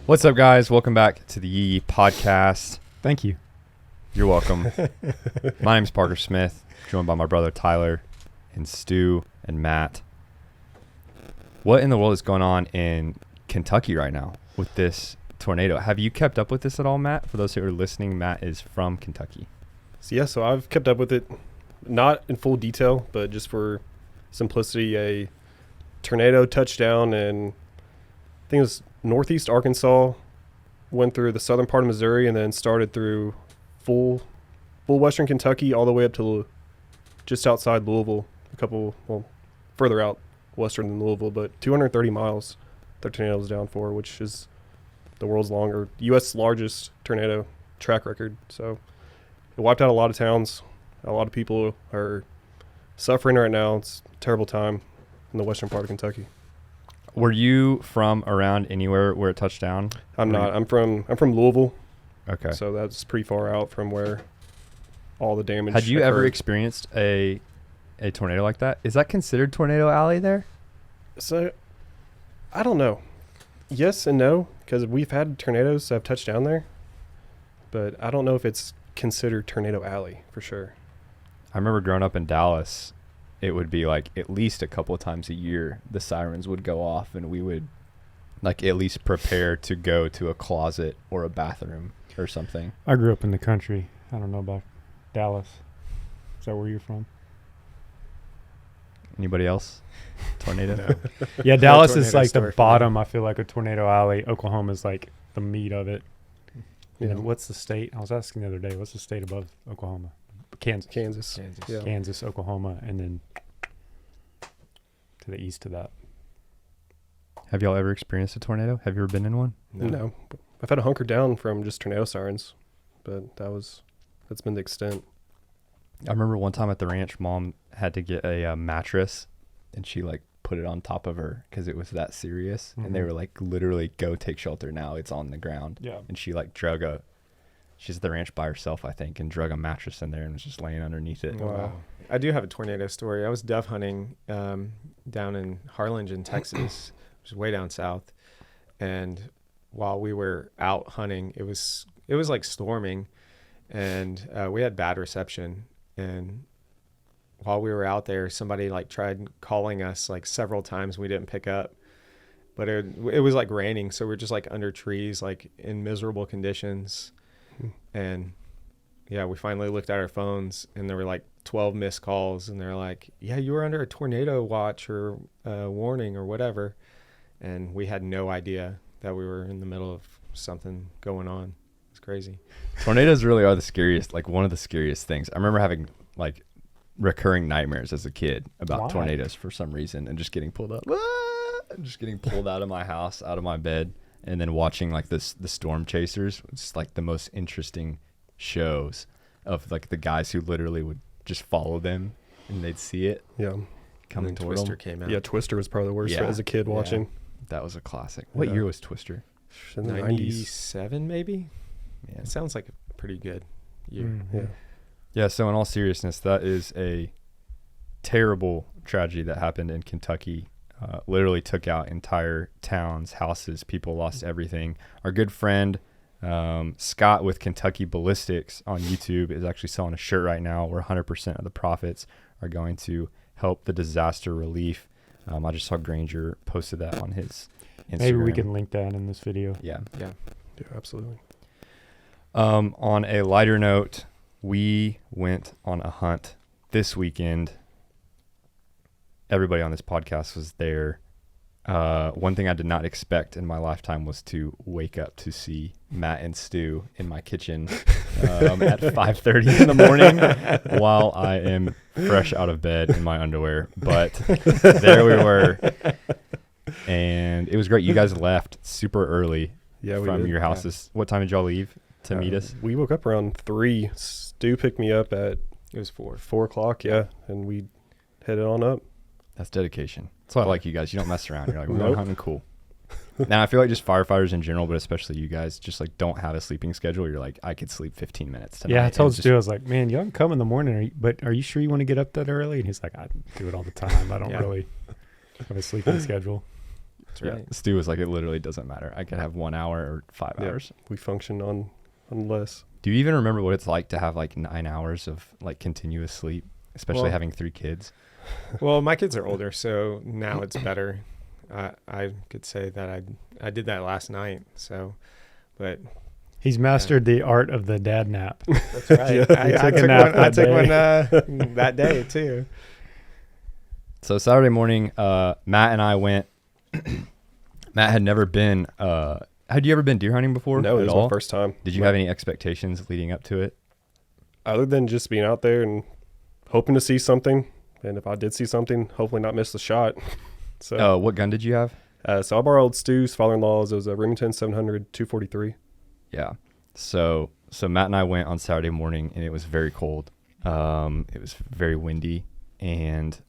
What's up, guys? Welcome back to the Yee podcast. Thank you. You're welcome. My name's Parker Smith, joined by my brother Tyler and Stu and Matt. What in the world is going on in Kentucky right now with this tornado? Have you kept up with this at all, Matt? For those who are listening, Matt is from Kentucky. So I've kept up with it, not in full detail, but just for simplicity, a tornado touchdown in, I think it was northeast Arkansas, went through the southern part of Missouri, and then started through full western Kentucky all the way up to just outside Louisville, further out western than Louisville, but 230 miles the tornado was down for, which is the world's U.S. largest tornado track record. So it wiped out a lot of towns. A lot of people are suffering right now. It's a terrible time in the western part of Kentucky. Were you from around anywhere where it touched down? I'm not. I'm from Louisville. Okay. So that's pretty far out from where all the damage Had you occurred. ever experienced a tornado like that? Is that considered Tornado Alley there? So I don't know. Yes and no, because we've had tornadoes that have touched down there, but I don't know if it's considered Tornado Alley for sure. I remember growing up in Dallas, it would be like at least a couple of times a year the sirens would go off and we would like at least prepare to go to a closet or a bathroom or something. I grew up in the country. I don't know about Dallas. Is that where you're from? Anybody else? Tornado? No. Yeah, Dallas is tornado like the story for bottom, I feel like, a Tornado Alley. Oklahoma is like the meat of it. Yeah. And what's the state? I was asking the other day, what's the state above Oklahoma? Kansas. Kansas. Yeah. Kansas, Oklahoma, and then to the east of that. Have y'all ever experienced a tornado? Have you ever been in one? No. I've had to hunker down from just tornado sirens, but that's been the extent. I remember one time at the ranch, Mom had to get a mattress and she like put it on top of her because it was that serious. Mm-hmm. And they were like, literally, go take shelter now. It's on the ground. Yeah. And she like she's at the ranch by herself, I think, and drug a mattress in there and was just laying underneath it. Wow. I do have a tornado story. I was dove hunting down in Harlingen, Texas, which is way down south. And while we were out hunting, it was like storming, and we had bad reception. And while we were out there, somebody like tried calling us like several times. We didn't pick up, but it was like raining, so we're just like under trees, like in miserable conditions. And yeah, we finally looked at our phones and there were like 12 missed calls, and they're like, yeah, you were under a tornado watch or warning or whatever. And we had no idea that we were in the middle of something going on. It's crazy. Tornadoes really are the scariest, like one of the scariest things. I remember having like recurring nightmares as a kid about Why? tornadoes for some reason, and just getting pulled up, just getting pulled out of my house, out of my bed, and then watching like the storm chasers. It's like the most interesting shows of like the guys who literally would just follow them and they'd see it Yeah. coming And then toward Twister them. came out. Yeah, Twister was probably the worst Yeah. as a kid watching. That was a classic. What Yeah. year was Twister? In the 90s. 97 maybe. Yeah. It sounds like a pretty good year. Mm-hmm. Yeah. Yeah, so in all seriousness, that is a terrible tragedy that happened in Kentucky. Literally took out entire towns, houses, people lost everything. Our good friend Scott with Kentucky Ballistics on YouTube is actually selling a shirt right now where 100% of the profits are going to help the disaster relief. I just saw Granger posted that on his Instagram. Maybe we can link that in this video. Yeah. Yeah. Yeah, absolutely. On a lighter note, we went on a hunt this weekend. Everybody on this podcast was there. One thing I did not expect in my lifetime was to wake up to see Matt and Stu in my kitchen at 5:30 in the morning while I am fresh out of bed in my underwear. But there we were. And it was great. You guys left super early from did. your houses. What time did y'all leave to meet us? We woke up around 3. Stu picked me up at It was 4. 4 o'clock, yeah, and we headed on up. That's dedication. That's why I like you guys. You don't mess around. You're like, we're going Nope. hunting, cool. Now, I feel like just firefighters in general, but especially you guys, just like don't have a sleeping schedule. You're like, I could sleep 15 minutes tonight. Yeah, I told And Stu, I was like, man, y'all can come in the morning, but are you sure you want to get up that early? And he's like, I do it all the time. I don't Yeah. really have a sleeping schedule. That's Yeah. right. Stu was like, it literally doesn't matter. I could have 1 hour or 5 Yeah. hours. We function on less. Do you even remember what it's like to have like 9 hours of like continuous sleep, especially Well- having 3 kids? Well, my kids are older, so now it's better. I could say that I did that last night. So, but He's mastered the art of the dad nap. that's right. Yeah. I took a took nap one. I that took one day. that day too. So Saturday morning, Matt and I went. Matt had never been. Had you ever been deer hunting before? No, at this is all? my first time. Did you have any expectations leading up to it? Other than just being out there and hoping to see something, and if I did see something, hopefully not miss the shot. So, Oh, what gun did you have? so I borrowed Stu's father-in-law's. It was a Remington 700 243. Yeah. So Matt and I went on Saturday morning, and it was very cold. It was very windy, and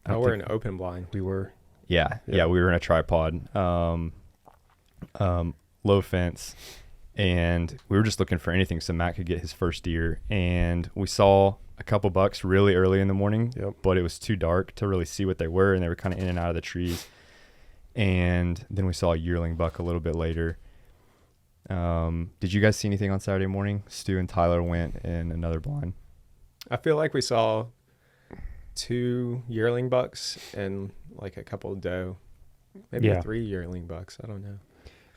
I Oh, we're think- an open blind. We were. Yeah, Yeah. we were in a tripod, low fence, and we were just looking for anything so Matt could get his first deer. And we saw a couple bucks really early in the morning, Yep. but it was too dark to really see what they were, and they were kind of in and out of the trees. And then we saw a yearling buck a little bit later. Did you guys see anything on Saturday morning? Stu and Tyler went in another blind. I feel like we saw 2 yearling bucks and like a couple doe, maybe Yeah. 3 yearling bucks. I don't know.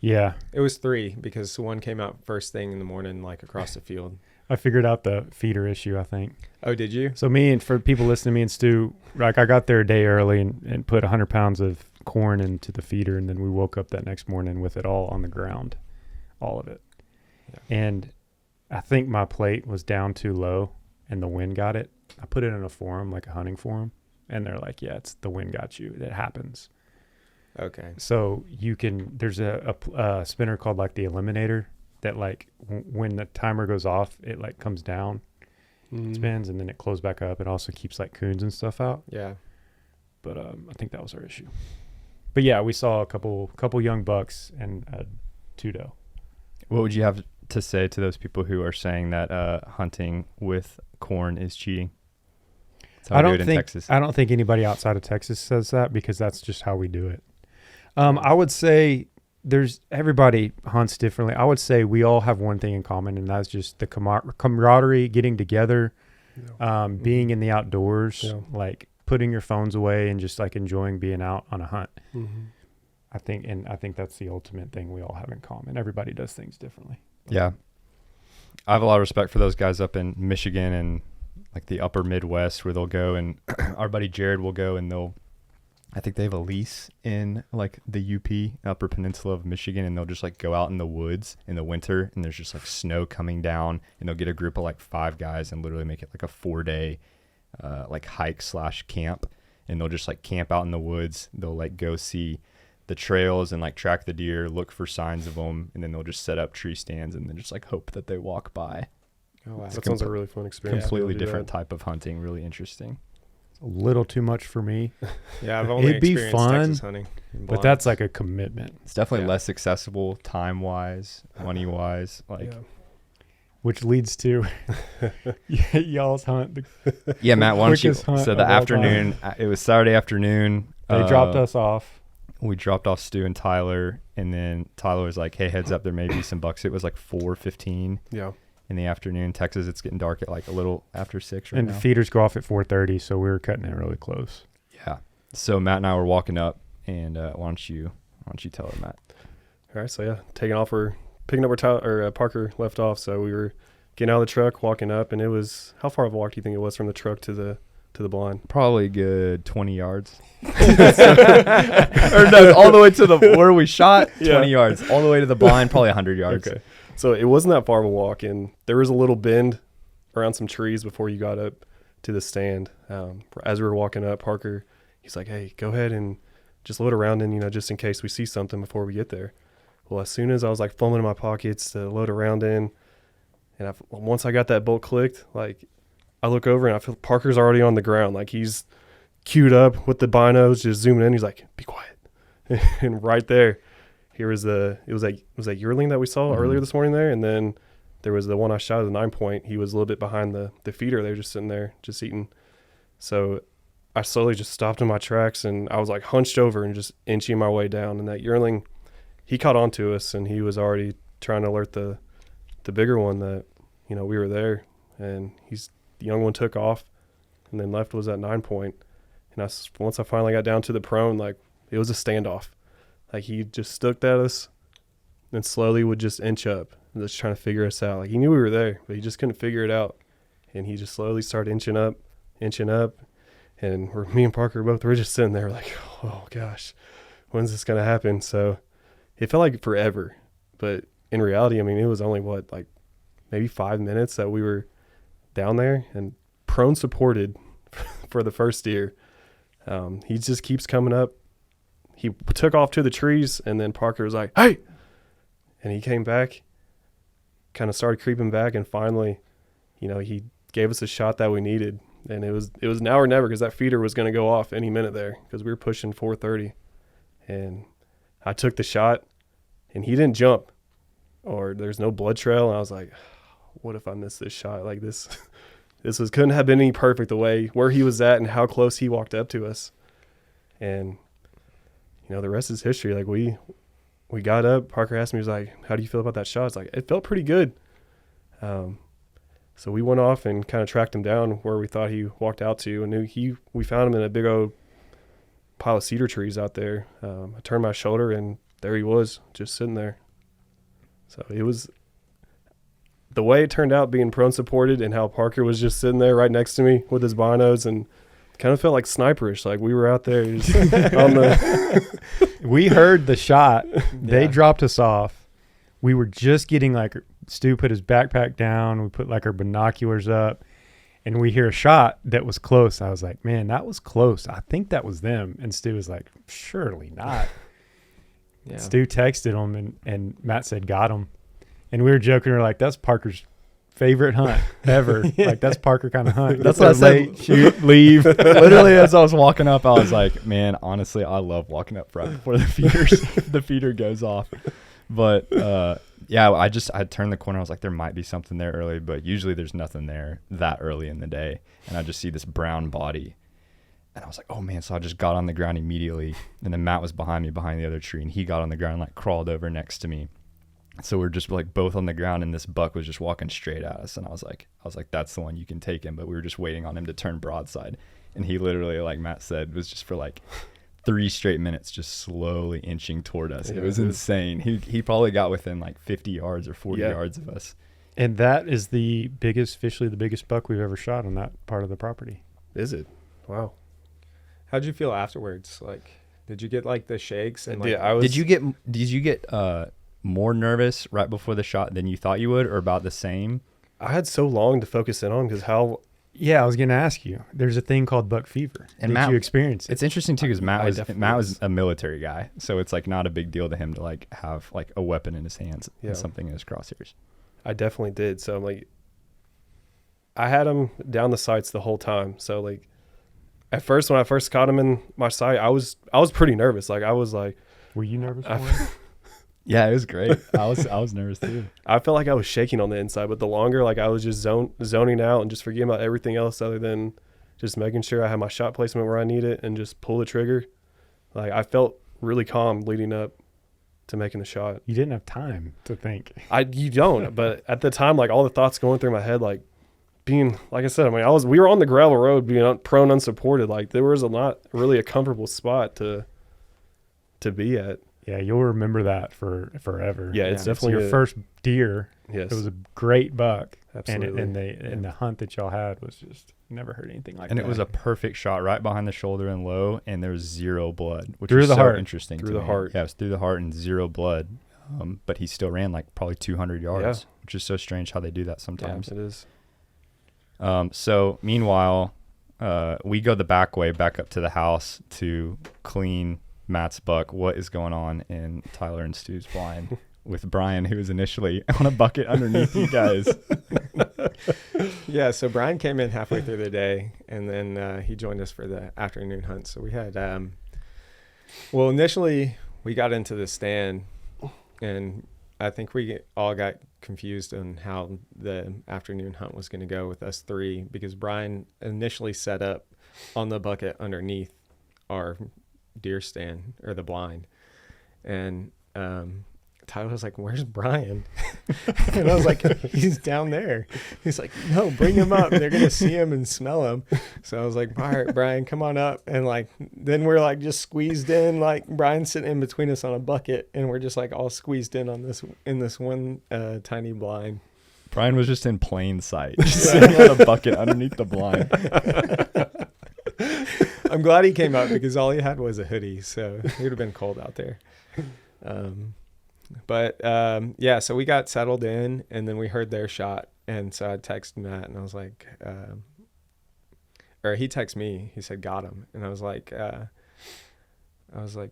Yeah. It was 3 because one came out first thing in the morning, like across the field. I figured out the feeder issue, I think. Oh, did you? So me and for people listening, me and Stu, like I got there a day early and put 100 pounds of corn into the feeder, and then we woke up that next morning with it all on the ground, all of it. Yeah. And I think my plate was down too low, and the wind got it. I put it in a forum, like a hunting forum, and they're like, "Yeah, it's the wind got you. That happens." Okay. So you can. There's a spinner called like the Eliminator that like when the timer goes off, it like comes down, spins, and then it closes back up. It also keeps like coons and stuff out. Yeah. But I think that was our issue. But yeah, we saw a couple young bucks and 2 doe. What would you have to say to those people who are saying that hunting with corn is cheating? That's how we do it in Texas. I don't think anybody outside of Texas says that, because that's just how we do it. I would say everybody hunts differently. I would say we all have one thing in common, and that's just the camaraderie, getting together, being in the outdoors, Yeah. like putting your phones away and just like enjoying being out on a hunt. Mm-hmm. I think that's the ultimate thing we all have in common. Everybody does things differently. Yeah. I have a lot of respect for those guys up in Michigan and like the upper Midwest, where they'll go, and our buddy Jared will go, and I think they have a lease in like the UP, Upper Peninsula of Michigan, and they'll just like go out in the woods in the winter, and there's just like snow coming down, and they'll get a group of like 5 guys and literally make it like a 4-day like hike / camp, and they'll just like camp out in the woods. They'll like go see the trails and like track the deer, look for signs of them, and then they'll just set up tree stands and then just like hope that they walk by. Oh, wow. That sounds like a really fun experience. Completely to do different that. type of hunting, really interesting. It's a little too much for me, Yeah, I've only It'd be experienced fun, Texas hunting. in but that's blinds. like a commitment, It's definitely Yeah. less accessible time-wise, money-wise. Like, Yeah. which leads to y'all's hunt. yeah, Matt, why don't you? Quickest hunt So the of all afternoon, it was Saturday afternoon. They dropped us off. We dropped off Stu and Tyler, and then Tyler was like, "Hey, heads up, there may be some bucks." It was like 4:15 Yeah. in the afternoon. Texas, it's getting dark at like a little after 6 right And now. feeders go off at 4:30, so we were cutting it really close. Yeah. So Matt and I were walking up, and why don't you tell her, Matt? All right. So yeah, taking off. We're picking up where Parker left off. So we were getting out of the truck, walking up, and it was, how far of a walk do you think it was from the truck to the blind? Probably a good 20 yards. Or no, all the way to the where we shot, 20 yards. All the way to the blind, probably 100 yards. Okay. So it wasn't that far of a walk, and there was a little bend around some trees before you got up to the stand. As we were walking up, Parker, he's like, "Hey, go ahead and just load around in, just in case we see something before we get there." Well, as soon as I was like fumbling in my pockets to load around in, and once I got that bolt clicked, like I look over and I feel Parker's already on the ground, like he's queued up with the binos, just zooming in. He's like, "Be quiet," and right there, it was that yearling that we saw earlier this morning there, and then there was the one I shot at the 9-point. He was a little bit behind the feeder. They were just sitting there, just eating. So I slowly just stopped in my tracks, and I was like hunched over and just inching my way down. And that yearling, he caught on to us, and he was already trying to alert the bigger one that, you know, we were there. And the young one took off, and then left was at 9 point. And once I finally got down to the prone, like, it was a standoff. Like, he just looked at us and slowly would just inch up and just trying to figure us out. Like, he knew we were there, but he just couldn't figure it out. And he just slowly started inching up. And me and Parker were just sitting there like, oh gosh, when's this going to happen? So it felt like forever. But in reality, I mean, it was only like maybe 5 minutes that we were down there and prone supported for the first deer. He just keeps coming up. He took off to the trees, and then Parker was like, hey! And he came back, kind of started creeping back, and finally, you know, he gave us a shot that we needed. And it was now or never, because that feeder was going to go off any minute there, because we were pushing 430. And I took the shot, and he didn't jump, or there's no blood trail. And I was like, what if I miss this shot? Like, this couldn't have been any perfect, the way where he was at and how close he walked up to us. And, you know, the rest is history. Like, we got up. Parker asked me, he was like, how do you feel about that shot? It's like, it felt pretty good. So we went off and kind of tracked him down where we thought he walked out to, and we found him in a big old pile of cedar trees out there. I turned my shoulder, and there he was, just sitting there. So it was the way it turned out, being prone supported, and how Parker was just sitting there right next to me with his binos, and kind of felt like sniperish, like we were out there just on the. We heard the shot. They dropped us off. We were just getting, like, Stu put his backpack down. We put, like, our binoculars up, and we hear a shot that was close. I was like, man, that was close. I think that was them. And Stu was like, surely not. Yeah. Stu texted him, and Matt said, got him. And we were joking. We were like, that's Parker's favorite hunt ever. Like, that's Parker kind of hunt. That's what I said. Shoot, leave. Literally, as I was walking up, I was like, man, honestly, I love walking up right before the feeder goes off. But yeah, I turned the corner. I was like, there might be something there early, but usually there's nothing there that early in the day. And I just see this brown body, and I was like, oh man. So I just got on the ground immediately, and then Matt was behind me, behind the other tree, and he got on the ground, like crawled over next to me. So we're just like both on the ground, and this buck was just walking straight at us. And I was like, that's the one, you can take him. But we were just waiting on him to turn broadside. And he literally, like Matt said, was just for like 3 straight minutes just slowly inching toward us. It was insane. He probably got within like 50 yards or 40 yards of us. And that is officially the biggest buck we've ever shot on that part of the property. Is it? Wow. How'd you feel afterwards? Like, did you get like the shakes? And like, yeah, Did you get more nervous right before the shot than you thought you would, or about the same? I had so long to focus in on, because how. Yeah, I was going to ask you. There's a thing called buck fever. And Did Matt, you experience it? It's interesting too, because Matt I was a military guy, so it's like not a big deal to him to like have like a weapon in his hands and something in his crosshairs. I definitely did. So I'm like, I had him down the sights the whole time. So like, at first, when I first caught him in my sight, I was pretty nervous. Like, I was like, Were you nervous for it? Yeah, it was great. I was nervous too. I felt like I was shaking on the inside, but the longer, like, I was just zoning out and just forgetting about everything else other than just making sure I had my shot placement where I need it and just pull the trigger. Like, I felt really calm leading up to making the shot. You didn't have time to think. You don't, but at the time, like, all the thoughts going through my head, like, being, like I said, I mean, we were on the gravel road, being prone unsupported. Like, there was not really a comfortable spot to be at. Yeah, you'll remember that for forever. Yeah, it's definitely your first deer. Yes, it was a great buck. Absolutely. And the hunt that y'all had was just never heard anything like that. And it was a perfect shot right behind the shoulder and low, and there was 0 blood, which through was the so heart. interesting. Through the heart. Yeah, it was through the heart and 0 blood. But he still ran like probably 200 yards, which is so strange how they do that sometimes. Yeah, it is. So meanwhile, we go the back way back up to the house to clean Matt's buck. What is going on in Tyler and Stu's blind with Brian, who was initially on a bucket underneath you guys? Yeah, so Brian came in halfway through the day, and then he joined us for the afternoon hunt. So we had, well, initially we got into the stand, and I think we all got confused on how the afternoon hunt was going to go with us 3, because Brian initially set up on the bucket underneath our deer stand or the blind. And Tyler was like, "Where's Brian?" And I was like, "He's down there." He's like, "No, bring him up. They're going to see him and smell him." So I was like, "All right, Brian, come on up." And like, then we're like just squeezed in, like Brian's sitting in between us on a bucket, and we're just like all squeezed in on this one tiny blind. Brian was just in plain sight, just sitting on a bucket underneath the blind. I'm glad he came up because all he had was a hoodie, so it would have been cold out there. But yeah, so we got settled in, and then we heard their shot, and so I texted Matt, and I was like, or he texted me. He said, "Got him," and I was like,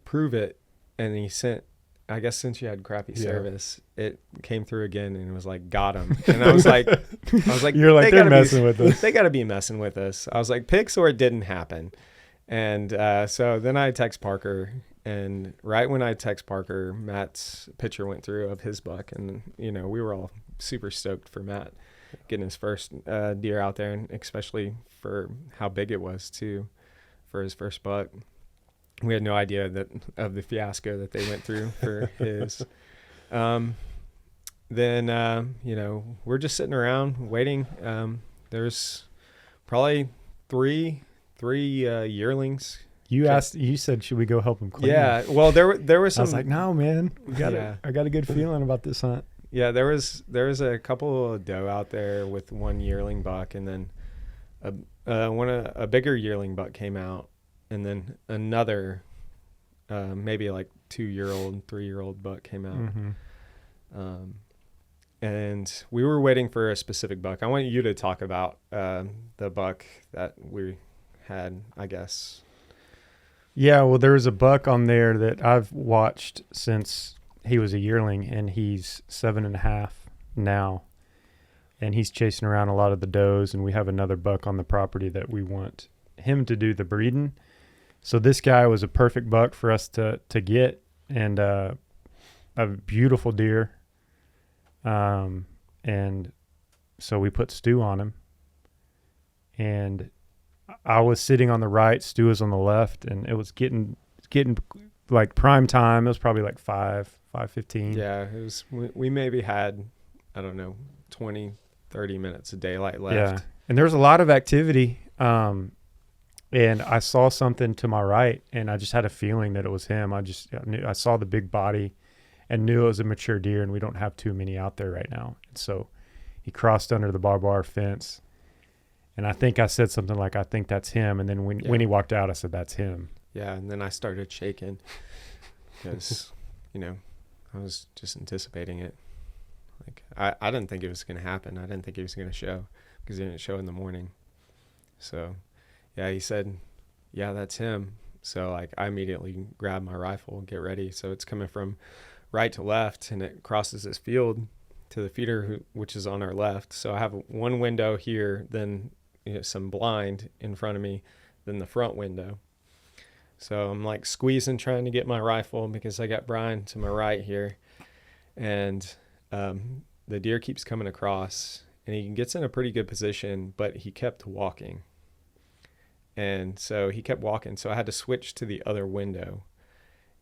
"Prove it." And he sent, I guess since you had crappy service, it came through again, and it was like, "Got him." And I was like, "You're like, they're messing with us. They got to be messing with us." I was like, "Pics or it didn't happen." And so then I text Parker. And right when I text Parker, Matt's picture went through of his buck. And, you know, we were all super stoked for Matt getting his first deer out there, and especially for how big it was, too, for his first buck. We had no idea of the fiasco that they went through for his. Then, you know, we're just sitting around waiting. There's probably three yearlings. You said, should we go help him clean? Yeah. Well, there was some. I was like, no, man. I got a good feeling about this hunt. Yeah, there was a couple of doe out there with one yearling buck, and then a bigger yearling buck came out, and then another maybe like 2-year-old, 3-year-old buck came out. Mm-hmm. And we were waiting for a specific buck. I want you to talk about the buck that we had, I guess. Yeah, well, there was a buck on there that I've watched since he was a yearling, and he's 7.5 now, and he's chasing around a lot of the does, and we have another buck on the property that we want him to do the breeding. So this guy was a perfect buck for us to get, and a beautiful deer. And so we put Stu on him, and I was sitting on the right, Stu was on the left, and it was getting like prime time. It was probably like 5:15. Yeah, it was. We maybe had, I don't know, 20, 30 minutes of daylight left. Yeah, and there was a lot of activity. And I saw something to my right, and I just had a feeling that it was him. I saw the big body and knew it was a mature deer, and we don't have too many out there right now. And so he crossed under the barbed wire fence. And I think I said something like, "I think that's him." And then when he walked out, I said, "That's him." Yeah, and then I started shaking because, you know, I was just anticipating it. Like, I didn't think it was going to happen. I didn't think he was going to show because he didn't show in the morning. So, yeah, he said, "Yeah, that's him." So, like, I immediately grabbed my rifle, get ready. So it's coming from right to left, and it crosses this field to the feeder, which is on our left. So I have one window here, then some blind in front of me, then the front window. So I'm like squeezing, trying to get my rifle because I got Brian to my right here. And the deer keeps coming across, and he gets in a pretty good position, but he kept walking. And so he kept walking. So I had to switch to the other window.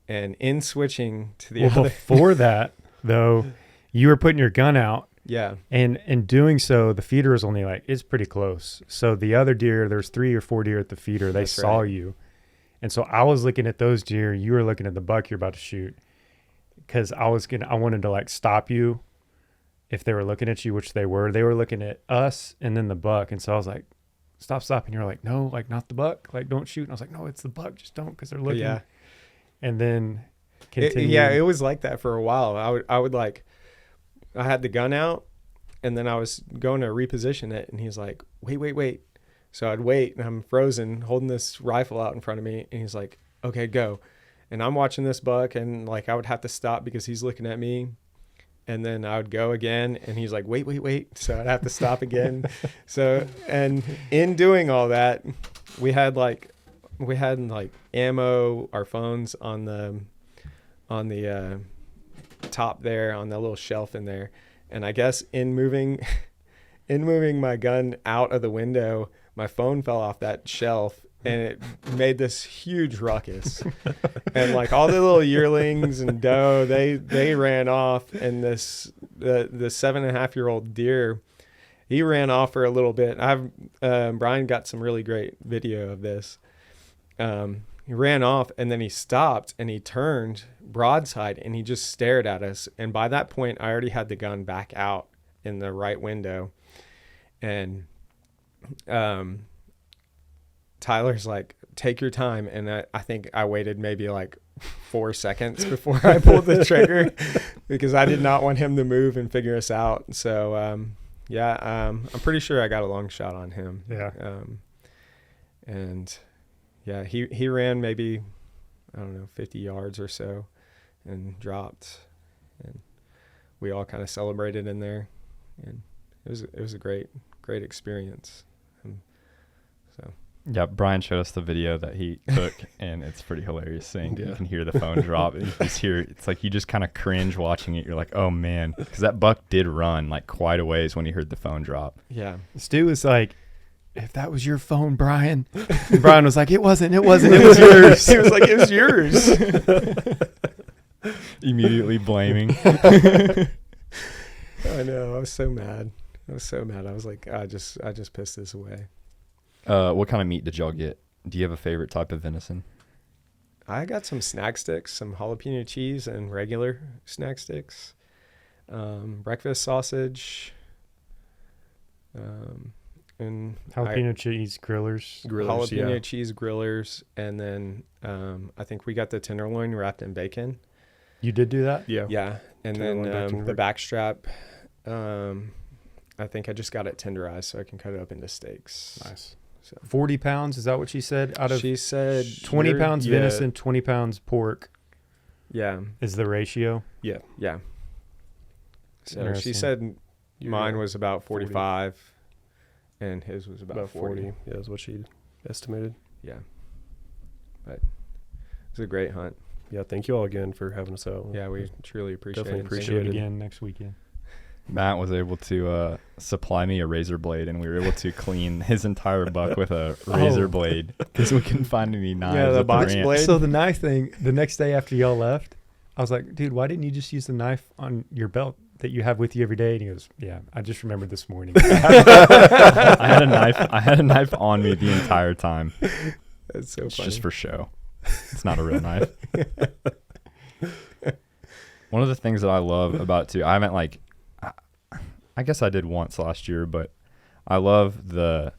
And in switching to the other... Before that, though, you were putting your gun out. Yeah. And in doing so, the feeder is only it's pretty close. So the other deer, there's 3 or 4 deer at the feeder. They saw you. And so I was looking at those deer. You were looking at the buck you're about to shoot. Because I wanted to stop you if they were looking at you, which they were. They were looking at us and then the buck. And so I was like, stop. And you're like, no, not the buck. Don't shoot. And I was like, no, it's the buck. Just don't, because they're looking. Yeah. And then continue. It was like that for a while. I would I had the gun out, and then I was going to reposition it, and he's like, wait. So I'd wait, and I'm frozen, holding this rifle out in front of me, and he's like, okay, go. And I'm watching this buck, and I would have to stop because he's looking at me, and then I would go again, and he's like, wait. So I'd have to stop again. So, and in doing all that, we had ammo, our phones on the top there, on the little shelf in there. And I guess in moving my gun out of the window, my phone fell off that shelf and it made this huge ruckus. And like all the little yearlings and doe, they ran off, and the 7.5-year-old deer, he ran off for a little bit. Brian got some really great video of this. He ran off, and then he stopped, and he turned broadside, and he just stared at us. And by that point, I already had the gun back out in the right window. And Tyler's like, take your time. And I think I waited maybe like 4 seconds before I pulled the trigger because I did not want him to move and figure us out. So, I'm pretty sure I got a long shot on him. Yeah. And yeah, he ran maybe, I don't know, 50 yards or so and dropped. And we all kind of celebrated in there. And it was a great experience. Yeah, Brian showed us the video that he took, and it's pretty hilarious seeing. Yeah. You can hear the phone drop. And you just hear, it's like you just kind of cringe watching it. You're like, oh, man. Because that buck did run like quite a ways when he heard the phone drop. Yeah. Stu was like, if that was your phone, Brian. And Brian was like, it wasn't. It was yours. He was like, it was yours. Immediately blaming. I know. I was so mad. I was like, I just pissed this away. What kind of meat did y'all get? Do you have a favorite type of venison? I got some snack sticks, some jalapeno cheese and regular snack sticks, breakfast sausage, and Jalapeno cheese grillers. jalapeno cheese grillers, and then I think we got the tenderloin wrapped in bacon. You did do that? Yeah. Yeah, and Tenderloin then bacon the wrap. back strap. I think I just got it tenderized so I can cut it up into steaks. Nice. So 40 pounds, is that what she said? Out of she said 20 pounds yeah. venison, 20 pounds pork Yeah, is the ratio. yeah. So she Interesting. said You're mine right. was about 45, and his was about 40. Yeah, that's what she estimated. Yeah, but it was a great hunt. Yeah, thank you all again for having us out. Yeah, we truly appreciate Definitely it. appreciate Do it it. again next weekend. Matt was able to supply me a razor blade, and we were able to clean his entire buck with a razor blade because we couldn't find any knives. the at box ranch. blade. So the knife thing, the next day after y'all left, I was like, dude, why didn't you just use the knife on your belt that you have with you every day? And he goes, yeah, I just remembered this morning. I had a knife on me the entire time. That's so It's funny. just for show. It's not a real knife. One of the things that I love about it too, I haven't I guess I did once last year, but I love the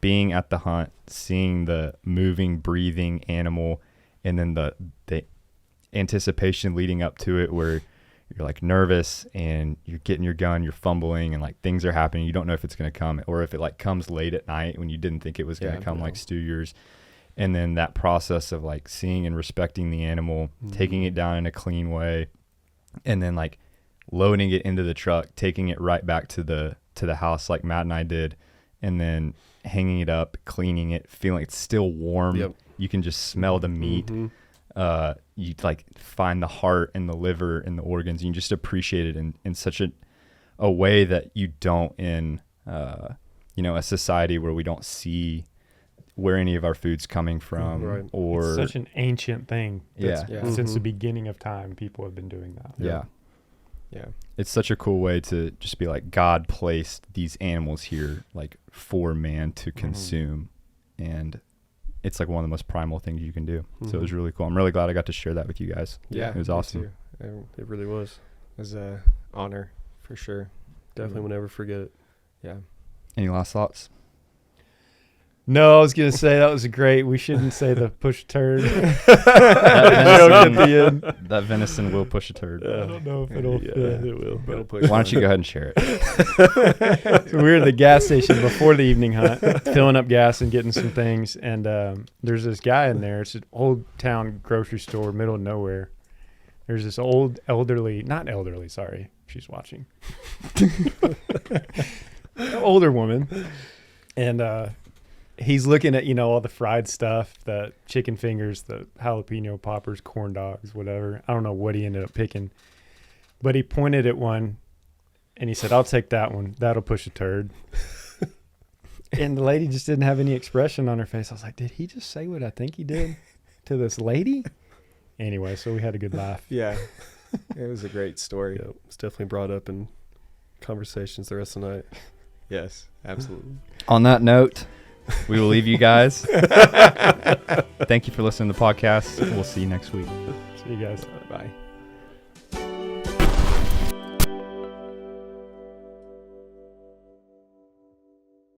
being at the hunt, seeing the moving, breathing animal, and then the anticipation leading up to it where you're like nervous and you're getting your gun, you're fumbling, and like things are happening. You don't know if it's going to come or if it like comes late at night when you didn't think it was going to come, like Stu yours. And then that process of like seeing and respecting the animal, taking it down in a clean way, and then like loading it into the truck, taking it right back to the house like Matt and I did, and then hanging it up, cleaning it, feeling it's still warm. Yep. You can just smell the meat. Mhm. You like find the heart and the liver and the organs. And you just appreciate it in such a way that you don't in a society where we don't see where any of our food's coming from. Right. Or It's such an ancient thing. Yeah. Yeah. Since the Mhm. beginning of time, people have been doing that. yeah. Yeah. It's such a cool way to just be like, God placed these animals here like for man to consume. And it's like one of the most primal things you can do. So it was really cool. I'm really glad I got to share that with you guys. Yeah. It was me awesome. too. It really was. It was a honor for sure. Definitely will never forget it. Yeah. Any last thoughts? No, I was going to say that was great. We shouldn't say the push turd. That venison will push a turd. I don't know if it'll Yeah, fit. it will. It'll push Why don't you go ahead and share it? So we were at the gas station before the evening hunt, filling up gas and getting some things. And there's this guy in there. It's an old town grocery store, middle of nowhere. There's this not elderly, sorry, she's watching. Older woman. And he's looking at, all the fried stuff, the chicken fingers, the jalapeno poppers, corn dogs, whatever. I don't know what he ended up picking. But he pointed at one and he said, I'll take that one. That'll push a turd. And the lady just didn't have any expression on her face. I was like, did he just say what I think he did to this lady? Anyway, so we had a good laugh. Yeah. It was a great story. Yeah, it's definitely brought up in conversations the rest of the night. Yes, absolutely. On that note, we will leave you guys. Thank you for listening to the podcast. We'll see you next week. See you guys. Bye.